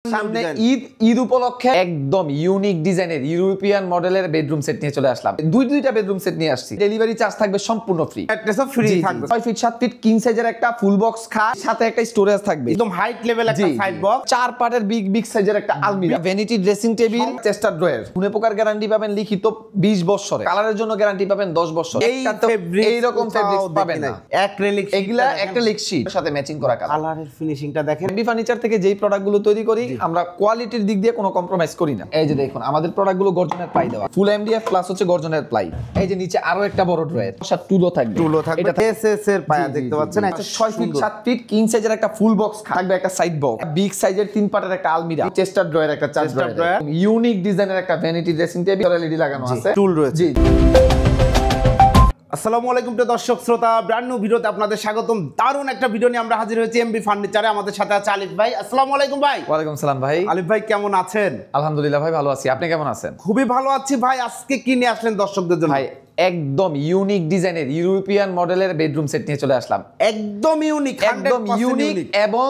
সামনে ঈদ উপলক্ষে একদম ইউনিক ডিজাইনের ইউরোপিয়ান মডেলের বেডরুম সেট নিয়ে চলে আসলাম। দুইটা বেডরুম সেট নিয়ে আসছি। ডেলিভারি চার্জ থাকবে সম্পূর্ণ ফ্রি। অ্যাড্রেসও ফ্রি থাকবে। 6 ফিট 7 ফিট কিং সাইজের একটা ফুল বক্স খাট, সাথে একটা স্টোরেজ থাকবে। একদম হাইট লেভেল একটা সাইড বক্স, 4 পার্টের বিগ সাইজের একটা আলমিরা, vanity dressing table, Chester drawer. গুণে পোকার গ্যারান্টি পাবেন লিখিত 20 বছরে। কালারের জন্য গ্যারান্টি পাবেন 10 বছর। এই রকম ফেব্রিক্স পাবেন না। অ্যাক্রিলিক এগুলা অ্যাক্রিলিক শীট সাথে ম্যাচিং করা কালারের ফিনিশিংটা দেখেন। এমবি ফার্নিচার থেকে যেই প্রোডাক্টগুলো তৈরি করি আমরা কোয়ালিটির দিক দিয়ে কোনো কম্প্রোমাইজ করি না। এই যে দেখুন আমাদের প্রোডাক্টগুলো গর্জনের প্লাই দেওয়া, ফুল এমডিএফ প্লাস হচ্ছে গর্জনের প্লাই। এই যে নিচে আরো একটা বড় ড্রয়ার, সাথে টুলও থাকবে। এটা এসএস এর পায়া দেখতে পাচ্ছেন। 6 ফিট 7 ফিট কিং সাইজের একটা ফুল বক্স থাকবে, একটা সাইড বক্স, বিগ সাইজের 3 পার্টের একটা আলমিরা, চেস্টার ড্রয়ার, একটা চার্জ ড্রয়ার, ইউনিক ডিজাইনের একটা ভ্যানিটি ড্রেসিং টেবিল, এলইডি লাগানো আছে, টুল রয়েছে। জি। আসসালামু আলাইকুম প্রিয় দর্শক শ্রোতা, ব্র্যান্ড নিউ ভিডিওতে আপনাদের স্বাগতম। দারুণ একটা ভিডিও নিয়ে আমরা হাজির হয়েছি এমবি ফার্নিচারে। আমাদের সাথে আছে আলিফ ভাই। আসসালামু আলাইকুম ভাই। ওয়ালাইকুম সালাম ভাই। আলিফ ভাই কেমন আছেন? আলহামদুলিল্লাহ ভাই, ভালো আছি। আপনি কেমন আছেন? খুবই ভালো আছি ভাই। আজকে কি নিয়ে আসলেন দর্শকদের জন্য? ভাই একদম ইউনিক ডিজাইনের ইউরোপিয়ান মডেলের বেডরুম সেট নিয়ে চলে আসলাম। একদম ইউনিক, একদম ইউনিক এবং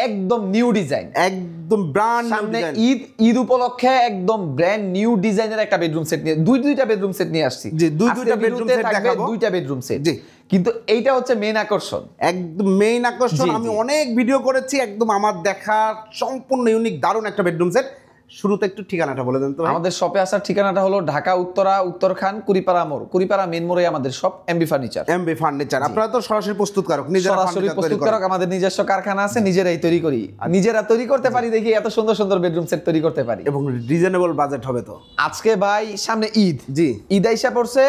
একদম নিউ ডিজাইন, একদম ব্র্যান্ড নিউ সামনে ডিজাইন। ঈদ উপলক্ষে একদম ব্র্যান্ড নিউ ডিজাইনের একটা বেডরুম সেট নিয়ে দুইটা বেডরুম সেট নিয়ে আসছি। জি, দুইটা বেডরুম সেট দেখাবো। দুইটা বেডরুম সেট, জি। কিন্তু এইটা হচ্ছে মেইন আকর্ষণ, একদম মেইন আকর্ষণ। জি, আমি জি। অনেক ভিডিও করেছি, একদম আমার দেখা সম্পূর্ণ ইউনিক দারুণ একটা বেডরুম সেট। শুরুতে একটু ঠিকানাটা বলে দেন তো ভাই। আমাদের শপে আসার ঠিকানাটা হলো ঢাকা উত্তরখান কুড়িপাড়া মোড়, কুড়িপাড়া মেন মোড়ে আমাদের shop MB furniture. MB furniture. আপনারা তো সরাসরি প্রস্তুতকারক, নিজেরা সরাসরি ফার্নিচার তৈরি প্রস্তুতকারক, করেন। আমাদের নিজস্ব কারখানা আছে, নিজেরাই তৈরি করি। নিজেরা তৈরি করতে পারি দেখি এত সুন্দর সুন্দর বেডরুম সেট তৈরি করতে পারি। এবং রিজনেবল বাজেট হবে তো। আজকে ভাই সামনে ঈদ, জি। ঈদ আইসা পড়ছে,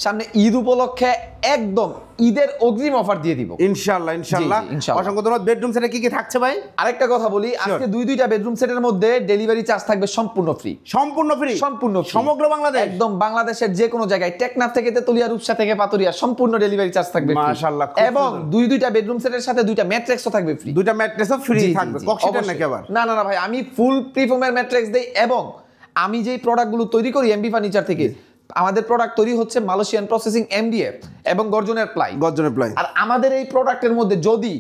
সামনে ঈদ উপলক্ষে একদম ঈদের অগ্রিম অফার দিয়ে দিব ইনশাআল্লাহ ইনশাআল্লাহ। জি, ইনশাআল্লাহ। অসংখ্য ধন্যবাদ। বেডরুম সেটে কি কি থাকছে ভাই? আরেকটা কথা বলি, আজকে দুইটা বেডরুম সেটের মধ্যে ডেলিভারি চার্জ থাকবে সম্পূর্ণ ফ্রি। সম্পূর্ণ ফ্রি? সম্পূর্ণ free। সমগ্র বাংলাদেশ? একদম বাংলাদেশের যে কোনো জায়গায়, টেকনাফ থেকে তেতুলিয়া, রূপসা থেকে পাতুরিয়া, সম্পূর্ণ ডেলিভারি চার্জ থাকবে free। মাশাআল্লাহ, খুব এবং সুন্দর। দুইটা বেডরুম সেটের সাথে দুইটা ম্যাট্রেক্সও থাকবে ফ্রি। দুইটা ম্যাট্রেসও ফ্রি জি, জি, থাকবে। জি, কক্সিটার অবশ্যই। নাকি আবার? না না না ভাই, আমি ফুল প্রিফর্মের ম্যাট্রেক্স দেই। এবং আমি যেই প্রোডাক্টগুলো তৈরি করি এমবি ফার্নিচার থেকে, আমাদের প্রোডাক্ট তৈরি হচ্ছে মালয়েশিয়ান প্রসেসিং এমডিএফ এবং গর্জনের প্লাই। গর্জনের প্লাই। আর আমাদের এই প্রোডাক্টের মধ্যে যদি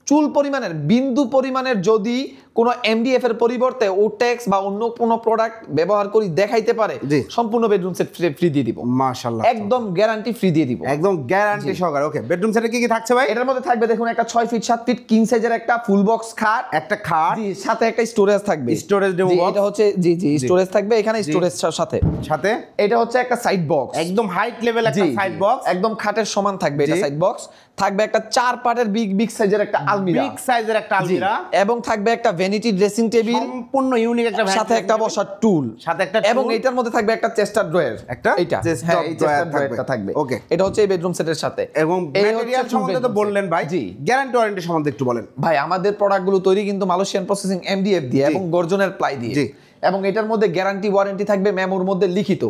চুল পরিমাণের, বিন্দু পরিমাণের যদি কোনো এমডিএফ এর পরিবর্তে ওটেক্স বা অন্য কোনো প্রোডাক্ট ব্যবহার করি দেখাইতে পারে, জি। সম্পূর্ণ বেডরুম সেট ফ্রি দিয়ে দিব। মাশাআল্লাহ, একদম গ্যারান্টি ফ্রি দিয়ে দিব, একদম গ্যারান্টি সহকারে। ওকে, বেডরুম সেটে কি কি থাকছে ভাই? এটার মধ্যে থাকবে দেখুন একটা 6 ফিট 7 ফিট কিং সাইজের একটা ফুল বক্স খাট, একটা খাট, জি, সাথে একটা স্টোরেজ থাকবে। Storage demo box. এটা হচ্ছে জি জি স্টোরেজ থাকবে এখানে, স্টোরেজ সাথে। সাথে এটা হচ্ছে একটা সাইড বক্স, একদম হাইট লেভেল একটা সাইড বক্স, একদম খাটের সমান থাকবে এটা সাইড বক্স। থাকবে একটা 4 পার্টের বিগ সাইজের একটা আলমিরা, বিগ সাইজের একটা আলমিরা, এবং থাকবে একটা ভ্যানিটি ড্রেসিং টেবিল, সম্পূর্ণ ইউনিক একটা সাথে একটা বসার টুল, সাথে একটা এবং এটার মধ্যে থাকবে একটা চেস্টার ড্রয়ার, একটা এটা চেস্ট হ্যাঁ, এই চেস্টার থাকবে। ড্রয়ারটা থাকবে। ওকে, এটা হচ্ছে এই বেডরুম সেটের সাথে। এবং এই ম্যাটেরিয়াল হচ্ছে সম্বন্ধে তো বললেন ভাই, জি। গ্যারান্টি ওয়ারেন্টি সম্বন্ধে একটু বলেন ভাই আমাদের প্রোডাক্টগুলো তৈরি কিন্তু মালয়েশিয়ান প্রসেসিং এমডিএফ দিয়ে এবং গর্জনের প্লাই দিয়ে। জি। এবং এটার মধ্যে গ্যারান্টি ওয়ারেন্টি থাকবে মেমোর মধ্যে লিখিত।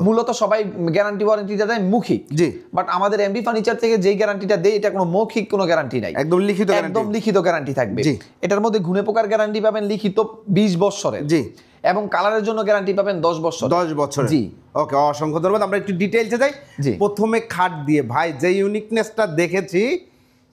মূলত সবাই গ্যারান্টি ওয়ারেন্টিটা দেয় মৌখিক, জি। বাট আমাদের এমবি ফার্নিচার থেকে যেই গ্যারান্টিটা দেয় এটা কোনো মৌখিক কোনো গ্যারান্টি নাই, একদম লিখিত গ্যারান্টি। একদম লিখিত গ্যারান্টি থাকবে। জি। এটার মধ্যে গুণে পোকার গ্যারান্টি পাবেন লিখিত 20 বছরের, জি। এবং কালারের জন্য গ্যারান্টি পাবেন 10 বছর। 10 বছর, জি। ওকে, অসংখ্য ধন্যবাদ। আমরা একটু ডিটেইলসে যাই। জি। প্রথমে খাট দিয়ে ভাই যে ইউনিকনেসটা দেখেছি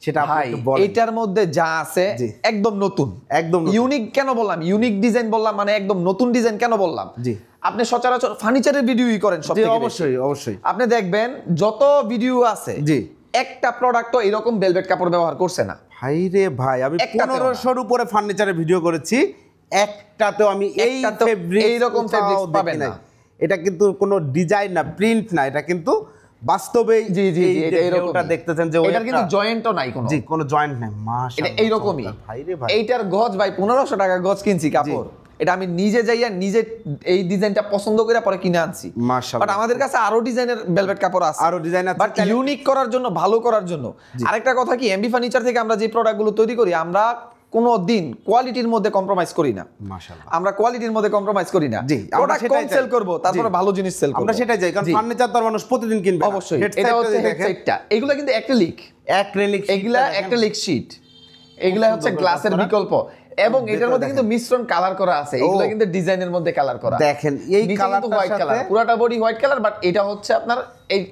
সেটা আপনি ভাই একটু বলেন। এটার মধ্যে যা আছে জি। একদম নতুন। একদম নতুন। ইউনিক কেন বললাম, ইউনিক ডিজাইন বললাম মানে একদম নতুন ডিজাইন কেন বললাম? জি। আপনি সচরাচর ফার্নিচারের ভিডিওই করেন সব জি, থেকে বেশি। অবশ্যই অবশ্যই। আপনি দেখবেন যত ভিডিও আছে, জি। একটা প্রোডাক্টও এরকম ভেলভেট কাপড় ব্যবহার করছে না। ভাই রে ভাই, আমি একটাতেও না। 1500 উপরে ফার্নিচারের ভিডিও করেছি, একটাতেও আমি এই একটাতেও এইরকম fabrics পাবেন না। এটা কিন্তু কোনো ডিজাইন না, প্রিন্ট না, এটা কিন্তু বাস্তবেই জি জি জি, এটা এরকম এটা দেখতেছেন যে এটার কিন্তু জয়েন্টও নাই কোনো। জি, কোনো জয়েন্ট নাই। এটা মাশাআল্লাহ, এইরকমই। ভাই রে ভাই, এইটার গজ ভাই 1500 টাকা গজ কিনছি কাপড়। এটা আমি নিজে যাইয়া নিজে এই ডিজাইনটা পছন্দ করে পরে কিনে আনছি। মাশাআল্লাহ। বাট আমাদের কাছে আরো ডিজাইনের ভেলভেট কাপড় আছে, আরো ডিজাইন আছে, বাট ইউনিক করার জন্য, ভালো করার জন্য। আরেকটা কথা কি, এমবি ফার্নিচার থেকে আমরা যে প্রোডাক্টগুলো তৈরি করি, আমরা কোনো দিন কোয়ালিটির মধ্যে কম্প্রোমাইজ করি না। মাশাআল্লাহ, আমরা কোয়ালিটির মধ্যে কম্প্রোমাইজ করি না। জি, আমরা প্রোডাক্ট সেটাই কম চাই। সেল করব, তারপরে জি। ভালো জিনিস সেল করব। আমরা সেটাই চাই, কারণ জি। ফার্নিচার তো মানুষ প্রতিদিন কিনবে না। অবশ্যই। Head এটা side হচ্ছে টা দেখেন। হেডসেটটা, এগুলো কিন্তু অ্যাক্রিলিক, অ্যাক্রিলিক, এগুলা অ্যাক্রিলিক শীট, এগুলা হচ্ছে গ্লাসের বিকল্প। এবং এটার মধ্যে কিন্তু মিশ্রণ কালার করা আছে, এগুলো কিন্তু ডিজাইনের মধ্যে কালার করা। দেখেন এই কালারটা হোয়াইট কালার, পুরোটা বডি হোয়াইট কালার, বাট এটা হচ্ছে আপনার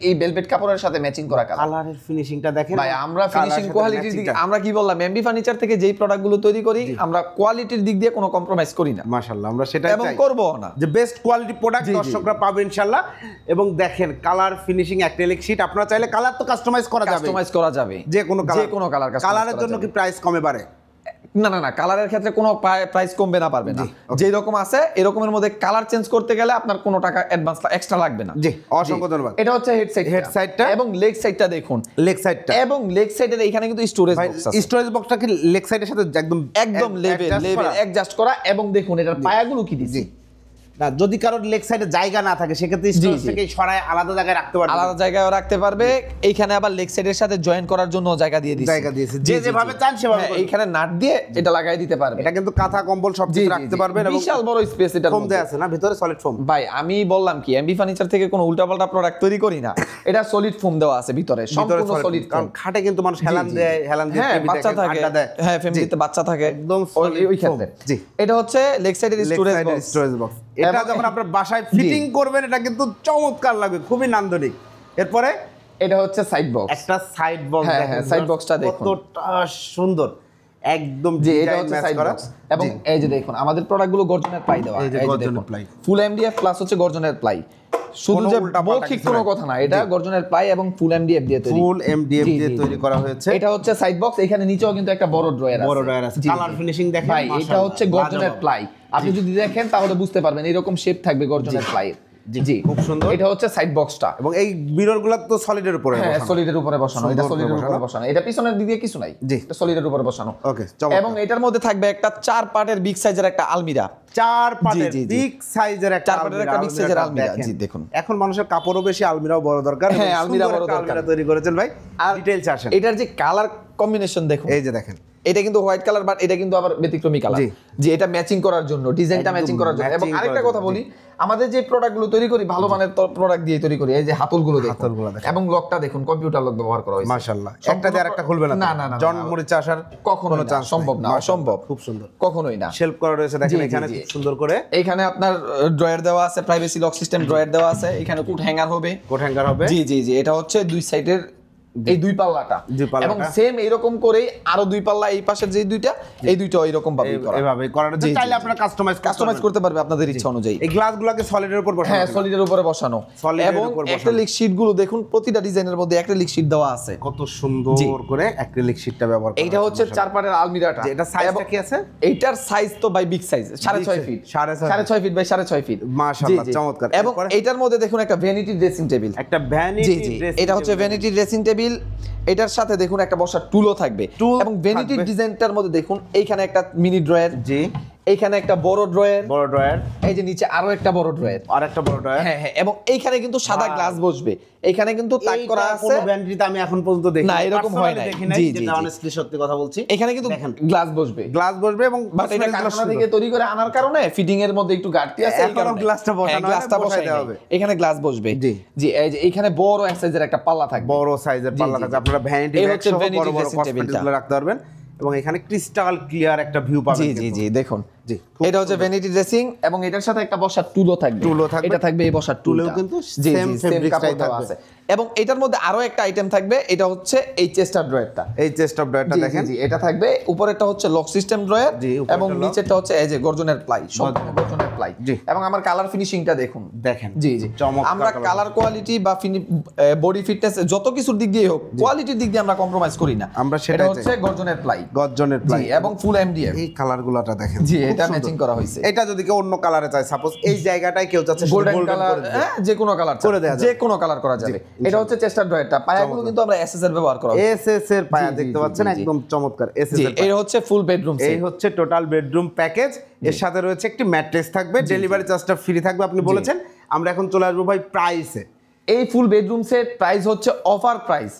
এই ভেলভেট কাপড়ের সাথে ম্যাচিং করা কালার। কালারের ফিনিশিংটা দেখেন ভাই, আমরা ফিনিশিং কোয়ালিটির দিকে আমরা কি বললাম, এমবি ফার্নিচার থেকে যেই প্রোডাক্টগুলো তৈরি করি আমরা কোয়ালিটির দিক দিয়ে কোনো কম্প্রোমাইজ করি না। মাশাআল্লাহ, আমরা সেটাই এবং চাই, করবো না, যে বেস্ট কোয়ালিটি প্রোডাক্ট দর্শকরা পাবে ইনশাআল্লাহ। এবং দেখেন কালার ফিনিশিং, অ্যাক্রিলিক শীট, আপনারা চাইলে কালার তো কাস্টমাইজ করা যাবে, কাস্টমাইজ করা যাবে যে কোনো কালার। কালারের জন্য কি প্রাইস কমে বাড়ে? না, কালারের ক্ষেত্রে কোনো প্রাইস কমবে না, পারবে না। যেই রকম আছে এরকমের মধ্যে কালার চেঞ্জ করতে গেলে আপনার কোনো টাকা অ্যাডভান্স এক্সট্রা লাগবে না। জি, অসংখ্য ধন্যবাদ। এটা হচ্ছে হেড সাইডটা এবং লেগ সাইডটা দেখুন, লেগ সাইডটা এবং লেগ সাইডের এখানে কিন্তু স্টোরেজ বক্স আছে। স্টোরেজ বক্সটা কি লেগ সাইডের সাথে একদম লেভেল অ্যাডজাস্ট করা। এবং দেখুন এটার পায়াগুলো কি দিছি না, যদি কারোর লেগ সাইডে জায়গা না থাকে সেক্ষেত্রে স্টোরেজ থেকে সরায় আলাদা জায়গায় রাখতে পারবে, আলাদা জায়গায় রাখতে পারবে। এইখানে আবার লেগ সাইডের সাথে জয়েন করার জন্য জায়গা দিয়ে দিয়েছে, যে যেভাবে চান সেভাবে। এইখানে নাট দিয়ে এটা লাগাই দিতে পারবে। এটা কিন্তু কাঁথা কম্বল সব কিছু রাখতে পারবেন এবং বিশাল বড় স্পেস। এটা ফোম দেয়া আছে না ভিতরে, সলিড ফোম। ভাই আমি বললাম কি, এমবি ফার্নিচার থেকে কোনো উল্টাপাল্টা প্রোডাক্ট তৈরি করি না, এটা সলিড ফোম দেওয়া আছে ভিতরে, সম্পূর্ণ সলিড। কারণ খাটে কিন্তু মানুষ হেলান দিয়ে বাচ্চা থাকে, হ্যাঁ ফ্যামিলিতে বাচ্চা থাকে একদম ওই ক্ষেত্রে। এটা হচ্ছে লেগ সাইডের স্টোরেজ বক্স। এটা যখন আপনার বাসায় ফিটিং করবেন এটা কিন্তু চমৎকার লাগবে, খুবই নান্দনিক। এরপরে এটা হচ্ছে সাইড বক্স, একটা সাইড বক্স। হ্যাঁ সাইড বক্সটা দেখুন কতটা সুন্দর, একদম জি। এটা হচ্ছে সাইড বক্স এবং এই যে দেখুন আমাদের প্রোডাক্টগুলো গর্জনের প্লাই দেওয়া, এই যে দেখুন ফুল এমডিএফ প্লাস হচ্ছে গর্জনের প্লাই। শুধু যে মৌখিক কোনো কথা না, এটা গর্জনের প্লাই এবং ফুল এমডিএফ দিয়ে তৈরি, ফুল এমডিএফ দিয়ে তৈরি করা হয়েছে। এটা হচ্ছে সাইড বক্স, এখানে নিচেও কিন্তু একটা বড় ড্রয়ার আছে। কালার ফিনিশিং দেখেন ভাই, এটা হচ্ছে গর্জনের প্লাই। আপনি যদি দেখেন তাহলে বুঝতে পারবেন এরকম শেপ থাকবে গর্জনের প্লাই। জি, খুব সুন্দর। এটা হচ্ছে সাইড বক্সটা এবং এই মিররগুলো তো সলিডের উপরে বসানো। হ্যাঁ, সলিডের উপরে বসানো। এটা সলিডের উপরে বসানো, এটা পিছনের দিকে কিছু নাই, জি, এটা সলিডের উপরে বসানো। ওকে, এবং এটার মধ্যে থাকবে একটা 4 পার্টের বিগ সাইজের একটা আলমিরা, 4 পার্টের বিগ সাইজের একটা বিগ সাইজের আলমিরা। জি দেখুন, এখন মানুষের কাপড়ও বেশি, আলমিরাও বড় দরকার। হ্যাঁ, আলমিরা বড় দরকার। আলমিরা তৈরি করেছেন ভাই, আর ডিটেইলস আসেন। এটার যে কালার কম্বিনেশন দেখুন, এই যে দেখেন, এটা কিন্তু হোয়াইট কালার, বাট এটা কিন্তু আবার ব্যতিক্রমী কালার। জি, এটা ম্যাচিং করার জন্য, ডিজাইনটা ম্যাচিং করার জন্য। এবং আরেকটা কথা বলি, আমাদের যে প্রোডাক্টগুলো তৈরি করি ভালো মানের প্রোডাক্ট দিয়ে তৈরি করি। এই যে হাতলগুলো দেখুন, এবং লকটা দেখুন, কম্পিউটার লক ব্যবহার করা হয়েছে। মাশাআল্লাহ, একটা দিয়ে আরেকটা খুলবে না। না, জন মরিচা আসার কখনো চান্স সম্ভব না, অসম্ভব। খুব সুন্দর, কখনোই না। শেলফ করা রয়েছে দেখেন এখানে খুব সুন্দর করে। এইখানে আপনার ড্রয়ার দেওয়া আছে, প্রাইভেসি লক সিস্টেম ড্রয়ার দেওয়া আছে। এখানে কোট হ্যাঙ্গার হবে, জি। এটা হচ্ছে দুই সাইডের এই দুই পাল্লাটা, এবং সেম এরকম করেই আরো দুই পাল্লা এই পাশের যে দুইটা, এই দুইটা এরকম ভাবে করা, এভাবে করানো যায়। চাইলে আপনারা কাস্টমাইজ করতে পারবে আপনাদের ইচ্ছা অনুযায়ী। এই গ্লাসগুলোকে সলিডের উপর বসানো, হ্যাঁ সলিডের উপরে বসানো। এবং অ্যাক্রিলিক শীটগুলো দেখুন, প্রতিটা ডিজাইনের মধ্যে অ্যাক্রিলিক শীট দেওয়া আছে, কত সুন্দর করে অ্যাক্রিলিক শীটটা ব্যবহার করা। এটা হচ্ছে 4 পার্টের আলমিরাটা। এটা সাইজটা কি আছে? এইটার সাইজ তো by big size, 6.5 feet, 6.5 feet by 6.5 feet. মাশাআল্লাহ, চমৎকার। এবং এটার মধ্যে দেখুন একটা ভ্যানিটি ড্রেসিং টেবিল, একটা ভ্যানিটি ড্রেসিং, এটা হচ্ছে ভ্যানিটি ড্রেসিং টেবিল। এটার সাথে দেখুন একটা বসার টুলও থাকবে, এবং ভ্যানিটি ডিজাইনটার মধ্যে দেখুন এইখানে একটা মিনি ড্রয়ার, জি, এইখানে একটা বড় ড্রয়ার, এই যে নিচে আরো একটা বড় ড্রয়ার, আরেকটা বড় ড্রয়ার। হ্যাঁ, এবং এইখানে কিন্তু সাদা গ্লাস বসবে। এইখানে কিন্তু তাক করা আছে। কোনো ভ্যানিটিতে আমি এখন পর্যন্ত দেখি না, এরকম হয় না। জি, অনেস্টলি সত্যি কথা বলছি, এখানে কিন্তু গ্লাস বসবে এবং বাট এটা কারখানা থেকে তৈরি করে আনার কারণে ফিটিং এর মধ্যে একটু ঘাটতি আছে, এই কারণে গ্লাসটা বসানো হবে। এখানে গ্লাস বসবে, জি। এই যে এখানে বড় এক সাইজের একটা পাল্লা থাকবে, বড় সাইজের পাল্লা থাকবে। আপনারা ভ্যানিটি বড় বড় কসমেটিকগুলো রাখতে পারবেন, এবং এখানে ক্রিস্টাল ক্লিয়ার একটা ভিউ পাবেন। জি দেখুন, জি, এটা হচ্ছে ভ্যানিটি ড্রেসিং, এবং এটার সাথে একটা বসার টুলও থাকবে। এটা থাকবে এই বসার টুলও কিন্তু সেম ফেব্রিকটাই থাকবে। এবং এটার মধ্যে আরো একটা আইটেম থাকবে, এটা হচ্ছে এই চেস্টার ড্রয়ারটা। এই চেস্টার ড্রয়ারটা দেখেন, জি, এটা থাকবে। উপরেরটা হচ্ছে লক সিস্টেম ড্রয়ার, এবং নিচেরটা হচ্ছে এই যে গর্জনের প্লাই, সম্পূর্ণ গর্জনের প্লাই। এবং আমার কালার ফিনিশিংটা দেখুন, জি। আমরা কালার কোয়ালিটি বা বডি ফিটনেস যত কিছুর দিক দিয়ে হোক, কোয়ালিটির দিক দিয়ে আমরা কম্প্রোমাইজ করি না। আমরা সেটা হচ্ছে গর্জনের প্লাই, এবং ফুল এমডিএফ। এই কালারগুলোটা দেখেন, জি, এটা ম্যাচিং করা হয়েছে। এটা যদি কেউ অন্য কালারে চায়, সাপোজ এই জায়গাটায় কেউ চাচ্ছে গোল্ডেন কালার, যে কোনো কালার করে দেয়া যাবে, যে কোনো কালার করা যাবে। এটা হচ্ছে চেস্টার ড্রয়ারটা, পায়াগুলো কিন্তু আমরা এসএস এর ব্যবহার করা, এসএস এর পায়া দেখতে পাচ্ছেন, একদম চমৎকার এসএস এর। এই হচ্ছে ফুল বেডরুম, এই হচ্ছে টোটাল বেডরুম প্যাকেজ। এর সাথে রয়েছে একটি ম্যাট্রেস থাকবে, ডেলিভারি চার্জটা ফ্রি থাকবে আপনি বলেছেন। আমরা এখন চলে আসবো ভাই প্রাইসে। এই ফুল বেডরুম সেট প্রাইস হচ্ছে অফার প্রাইস,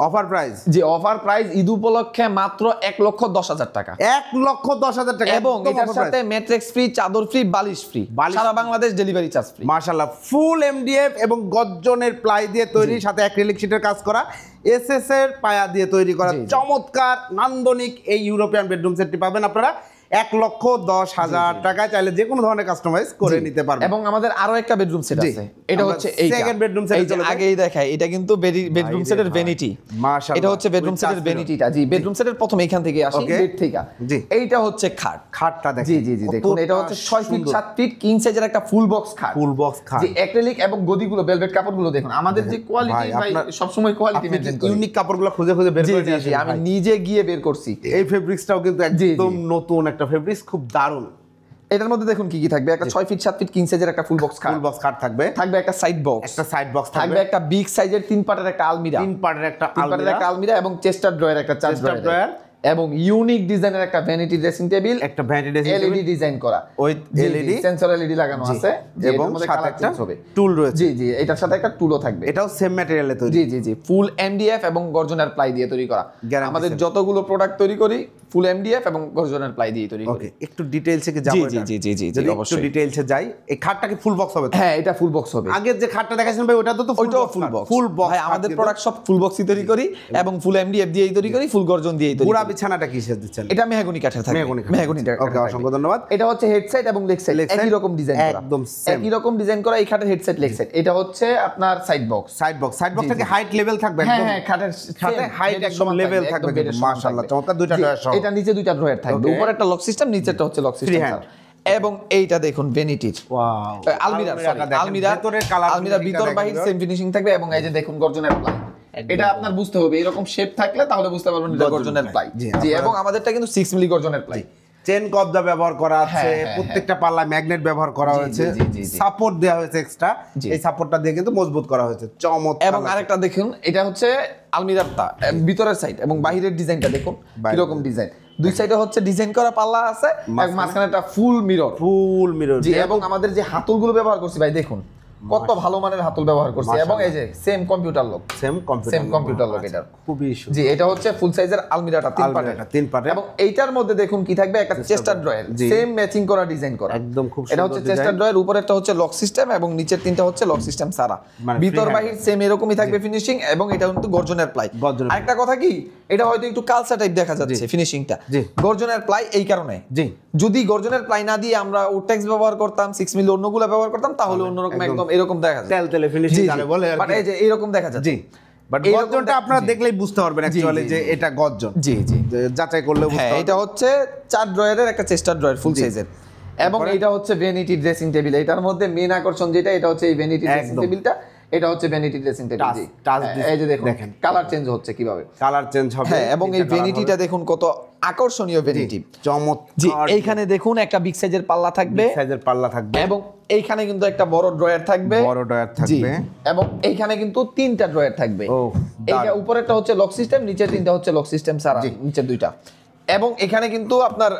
জি, অফার প্রাইস ঈদ উপলক্ষে মাত্র 1,10,000 টাকা, 1,10,000 টাকা। এবং এটার সাথে ম্যাট্রেস ফ্রি, চাদর ফ্রি, বালিশ ফ্রি, সারা বাংলাদেশ ডেলিভারি চার্জ ফ্রি। মাশাআল্লাহ, ফুল এমডিএফ এবং গর্জনের প্লাই দিয়ে তৈরি, সাথে অ্যাক্রিলিক শীটের কাজ করা, এসএস এর পায়া দিয়ে তৈরি করা চমৎকার নান্দনিক এই ইউরোপিয়ান বেডরুম সেটটি পাবেন আপনারা 1,10,000 টাকায় চাইলে যে কোনো ধরনের কাস্টমাইজ করে নিতে পারবেন। এবং আমাদের আরো একটা বেডরুম সেট আছে, এটা হচ্ছে এইটা সেকেন্ড বেডরুম সেট। আগেই দেখাই, এটা কিন্তু বেডরুম সেটের ভ্যানিটি। মাশাআল্লাহ, এটা হচ্ছে বেডরুম সেটের ভ্যানিটিটা। জি, বেডরুম সেটের প্রথম এখান থেকে আসি, বেড থেকে। জি, এইটা হচ্ছে খাটটা দেখেন। জি জি জি, দেখুন এটা হচ্ছে 6 ফিট 7 ফিট কিং সাইজের একটা ফুল বক্স খাট। ফুল বক্স খাট, জি, অ্যাক্রিলিক এবং গদিগুলো ভেলভেট কাপড়গুলো দেখুন। আমাদের যে কোয়ালিটি ভাই সব সময় কোয়ালিটি মেইনটেইন করি। ইউনিক কাপড়গুলো খুঁজে খুঁজে বের করে দিয়েছি, আমি নিজে গিয়ে বের করছি। এই ফেব্রিক্সটাও কিন্তু একদম নতুন একটা ফেব্রিক্স, খুব দারুণ। এটার মধ্যে দেখুন কি কি থাকবে। একটা 6 ফিট 7 ফিট কিং সাইজের একটা ফুল বক্স খাট থাকবে। থাকবে একটা সাইড বক্স, থাকবে একটা বিগ সাইজের 3 পার্টের একটা আলমিরা, 3 পার্টের একটা আলমিরা এবং চেস্টার ড্রয়ার একটা ড্রয়ার এবং ইউনিক ডিজাইনের একটা ভ্যানিটি ড্রেসিং টেবিল, একটা vanity dressing table LED design করা, ওই এলইডি সেন্সর এলইডি লাগানো আছে এবং সাথে একটা টুল রয়েছে। জি জি, এটার সাথে একটা টুলও থাকবে। এটাও সেম ম্যাটেরিয়ালে তৈরি। জি জি জি, ফুল এমডিএফ এবং গর্জনের প্লাই দিয়ে তৈরি করা। আমাদের যতগুলো প্রোডাক্ট তৈরি করি ফুল এমডিএফ এবং গর্জনের প্লাই দিয়ে তৈরি করি। ওকে, একটু ডিটেইলসে কি যাব? জি জি জি জি, অবশ্যই একটু ডিটেইলসে যাই। এই খাটটা কি ফুল বক্স হবে? হ্যাঁ, এটা ফুল বক্স হবে। আগে যে খাটটা দেখাইছেন ভাই, ওটা তো ওইটাও ফুল বক্স। ভাই আমাদের প্রোডাক্ট সব ফুল বক্সই তৈরি করি এবং ফুল এমডিএফ দিয়েই তৈরি করি, ফুল গর্জন দিয়েই তৈরি করি। পুরো বিছানাটা কিসের দিচ্ছেন? এটা মেহগনি কাঠের থাকবে। মেহগনি কাঠ। ওকে, অসংখ্য ধন্যবাদ। এটা হচ্ছে হেড সাইড এবং লেগ সাইড একই রকম ডিজাইন করা, একদম একই রকম ডিজাইন করা। এই খাটের হেড সাইড লেগ সাইড। এটা হচ্ছে আপনার সাইড বক্স। সাইড বক্সটা হাইট লেভেল থাকবে একদম? হ্যাঁ, খাটের হাইট একদম লেভেল থাকবে। মাশাআল্লাহ, চমৎকার। দুইটা ড্রয়ার সহ। এটা নিচে দুইটা ড্রয়ার থাকবে, উপরে একটা লক সিস্টেম, নিচেরটা হচ্ছে লক সিস্টেম। এবং এইটা দেখুন ভ্যানিটির আলমিরা ভিতর বাহির সেম ফিনিশিং থাকবে। এবং এই যে দেখুন গর্জনের প্লাই, এটা আপনার বুঝতে হবে এরকম শেপ থাকলে তাহলে বুঝতে পারবেন এটা গর্জনের প্লাই। জি, এবং আমাদেরটা কিন্তু 6 মিলি গর্জনের প্লাই। চেন কবজা ব্যবহার করা আছে, প্রত্যেকটা পাল্লা ম্যাগনেট ব্যবহার করা হয়েছে, সাপোর্ট দেওয়া হয়েছে এক্সট্রা। এই সাপোর্টটা দিয়ে কিন্তু মজবুত করা হয়েছে, চমৎকার। এবং আরেকটা দেখুন, এটা হচ্ছে আলমিরাটা ভিতরের সাইড এবং বাহিরের ডিজাইনটা দেখুন কিরকম ডিজাইন। দুই সাইডে হচ্ছে ডিজাইন করা পাল্লা আছে, মাঝখানে একটা ফুল মিরর। জি, এবং আমাদের যে হাতলগুলো ব্যবহার করছি ভাই দেখুন কত ভালো মানের হাতল ব্যবহার করছি। এবং এই যে সেম কম্পিউটার লক, এটা খুবই জি, এটা হচ্ছে ফুল সাইজের আলমিরাটা 3 পার্ট। এবং এইটার মধ্যে দেখুন কি থাকবে, একটা চেস্টার ড্রয়ার সেম ম্যাচিং করা ডিজাইন করা একদম খুব সুন্দর। এটা হচ্ছে চেস্টার ড্রয়ার, উপরেরটা হচ্ছে লক সিস্টেম এবং নিচের তিনটা হচ্ছে লক সিস্টেম ছাড়া। ভিতর বাহির সেম এরকমই থাকবে ফিনিশিং। এবং এটা কিন্তু গর্জনের প্লাই। আরেকটা কথা কি, এটা হয়তো একটু কালসা টাইপ দেখা যাচ্ছে ফিনিশিংটা, গর্জনের প্লাই এই কারণে। জি, যদি গর্জনের প্লাই না দিয়ে আমরা ওটেক্স ব্যবহার করতাম, 6 মিলি অন্যগুলো ব্যবহার করতাম, তাহলে অন্যরকম একদম এরকম দেখা যায়, তেল ফিনিশিং জানে বলে। বাট এই যে এরকম দেখা যায়। জি, বাট গর্জনটা আপনারা দেখলেই বুঝতে পারবেন অ্যাকচুয়ালি যে এটা গর্জন। জি জি, যাচাই করলে বুঝতে পারবেন। এটা হচ্ছে 4 ড্রয়ারের একটা চেস্টার ড্রয়ার ফুল সাইজের। এবং এটা হচ্ছে ভ্যানিটি ড্রেসিং টেবিল। এটার মধ্যে মেইন আকর্ষণ যেটা, এটা হচ্ছে এই ভ্যানিটি ড্রেসিং টেবিলটা। এটা হচ্ছে ভ্যানিটি ড্রেসিং টেবিল। জি, এই যে দেখুন কালার চেঞ্জ হচ্ছে কিভাবে, কালার চেঞ্জ হবে। হ্যাঁ, এবং এই ভ্যানিটিটা দেখুন কত আকর্ষণীয় ভ্যানিটি, চমৎকার। জি, এইখানে দেখুন একটা বিগ সাইজের পাল্লা থাকবে, এবং এইখানে কিন্তু একটা বড় ড্রয়ার থাকবে, এবং এইখানে কিন্তু 3টা ড্রয়ার থাকবে। এইটা উপরেরটা হচ্ছে লক সিস্টেম, নিচের 3টা হচ্ছে লক সিস্টেম ছাড়া, নিচের 2টা। এবং এখানে কিন্তু আপনার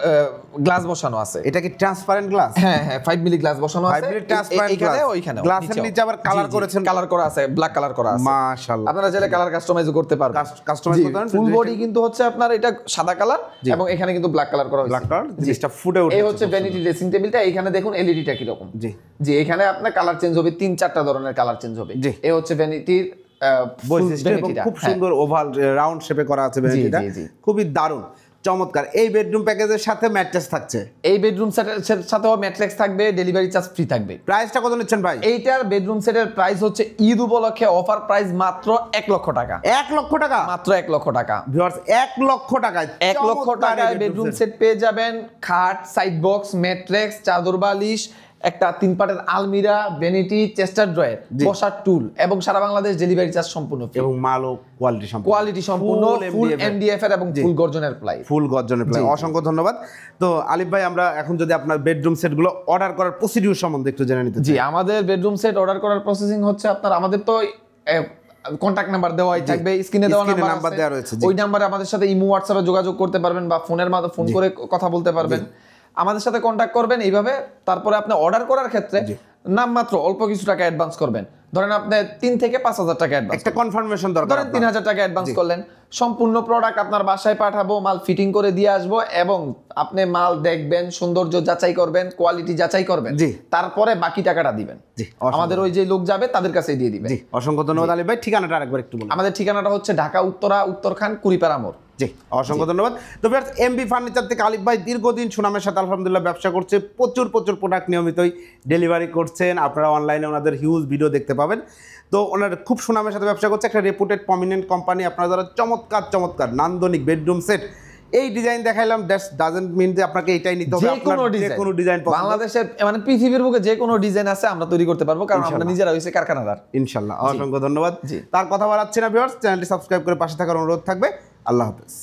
গ্লাস বসানো আছে। এটা কি ট্রান্সপারেন্ট গ্লাস? হ্যাঁ হ্যাঁ, 5 মিলি গ্লাস বসানো আছে। 5 মিলি ট্রান্সপারেন্ট এখানে ওইখানে গ্লাসের নিচে আবার কালার করেছেন, কালার করা আছে, ব্ল্যাক কালার করা আছে। মাশাআল্লাহ, আপনারা চাইলে কালার কাস্টমাইজ করতে পারবেন। কাস্টমাইজ করতে পারেন। ফুল বডি কিন্তু হচ্ছে আপনার এটা সাদা কালার এবং এখানে কিন্তু ব্ল্যাক কালার করা হয়েছে। ব্ল্যাক কালার জিনিসটা ফুটে ওঠে। এই হচ্ছে ভ্যানিটি ড্রেসিং টেবিলটা। এখানে দেখুন এলইডিটা কি রকম। জি জি, এখানে আপনার কালার চেঞ্জ হবে, 3-4টা ধরনের কালার চেঞ্জ হবে। এই হচ্ছে ভ্যানিটির বৈশিষ্ট্য, এবং খুব সুন্দর ওভাল রাউন্ড শেপে করা আছে ভ্যানিটিটা, খুবই দারুণ, চমৎকার। এই বেডরুম প্যাকেজের সাথে ম্যাট্রেস থাকছে, এই বেডরুম সেটের সাথেও ম্যাট্রেস থাকবে, ডেলিভারি চার্জ ফ্রি থাকবে। প্রাইসটা কত নিচ্ছেন ভাই? এইটার বেডরুম সেটের প্রাইস হচ্ছে ঈদ উপলক্ষে অফার প্রাইস মাত্র 1 লক্ষ টাকা। 1 লক্ষ টাকা? মাত্র 1 লক্ষ টাকা। ভিউয়ার্স, 1 লক্ষ টাকায় 1 লক্ষ টাকায় বেডরুম সেট পেয়ে যাবেন। খাট, সাইড বক্স, ম্যাট্রেস, চাদর বালিশ, একটা 3 পার্টের আলমিরা, ভ্যানিটি, চেস্টার ড্রয়ার, বসার টুল, এবং সারা বাংলাদেশ ডেলিভারি চার্জ সম্পূর্ণ ফ্রি, এবং মালও কোয়ালিটি সম্পূর্ণ ফুল এমডিএফ এর এবং ফুল গর্জনের প্লাই। অসংখ্য ধন্যবাদ। তো আলিফ ভাই, আমরা এখন যদি আপনার বেডরুম সেটগুলো অর্ডার করার প্রসিডিউর সম্বন্ধে একটু জেনে নিতে চাই। জি, আমাদের বেডরুম সেট অর্ডার করার প্রসেসিং হচ্ছে আপনার, আমাদের তো কন্টাক্ট নাম্বার দেওয়াই থাকবে, স্ক্রিনে দেওয়া নাম্বার দেওয়া রয়েছে। ওই নাম্বারে আমাদের সাথে ইমো, হোয়াটসঅ্যাপে যোগাযোগ করতে পারবেন বা ফোনের মাধ্যমে ফোন করে কথা বলতে পারবেন। আমাদের সাথে কন্টাক্ট করবেন এইভাবে। তারপরে আপনি অর্ডার করার ক্ষেত্রে নামমাত্র অল্প কিছু টাকা অ্যাডভান্স করবেন। ধরেন আপনি 3 থেকে 5,000 টাকা অ্যাডভান্স, একটা কনফার্মেশন দরকার। ধরেন 3,000 টাকা অ্যাডভান্স করলেন, সম্পূর্ণ প্রোডাক্ট আপনার বাসায় পাঠাবো, মাল ফিটিং করে দিয়ে আসবো, এবং আপনি মাল দেখবেন, সৌন্দর্য যাচাই করবেন, কোয়ালিটি যাচাই করবেন, তারপরে বাকি টাকাটা দিবেন। আমাদের ওই যে লোক যাবে তাদের কাছে দিয়ে দিবেন। অসংখ্য ধন্যবাদ আলিফ ভাই। ঠিকানাটা আরেকবার একটু বলুন। আমাদের ঠিকানাটা হচ্ছে ঢাকা উত্তরা, উত্তরখান, কুড়িপাড়া মোড়। জি, অসংখ্য ধন্যবাদ। তো ভিউয়ার্স, এমবি ফার্নিচার থেকে আলিফ ভাই দীর্ঘদিন সুনামের সাথে আলহামদুলিল্লাহ ব্যবসা করছে, প্রচুর প্রোডাক্ট নিয়মিতই ডেলিভারি করছেন। আপনারা অনলাইনে ওনাদের হিউজ ভিডিও দেখতে পাবেন। তো ওনার খুব সুনামের সাথে ব্যবসা করছে, একটা রেপুটেড প্রমিনেন্ট কোম্পানি। আপনারা যারা চমৎকার নান্দনিক বেডরুম সেট, এই ডিজাইন দেখাইলাম, দ্যাটস ডাজন্ট মিন যে আপনাকে এটাই নিতে হবে। যে কোনো ডিজাইন বাংলাদেশের মানে পৃথিবীর বুকে যে কোনো ডিজাইন আছে আমরা তৈরি করতে পারবো, কারণ আমরা নিজেরা হইছে কারখানাদার। ইনশাআল্লাহ, অসংখ্য ধন্যবাদ। তার কথা বাড়াচ্ছি না ভিউয়ার্স, চ্যানেলটি সাবস্ক্রাইব করে পাশে থাকার অনুরোধ থাকবে। আল্লাহ হাফেজ।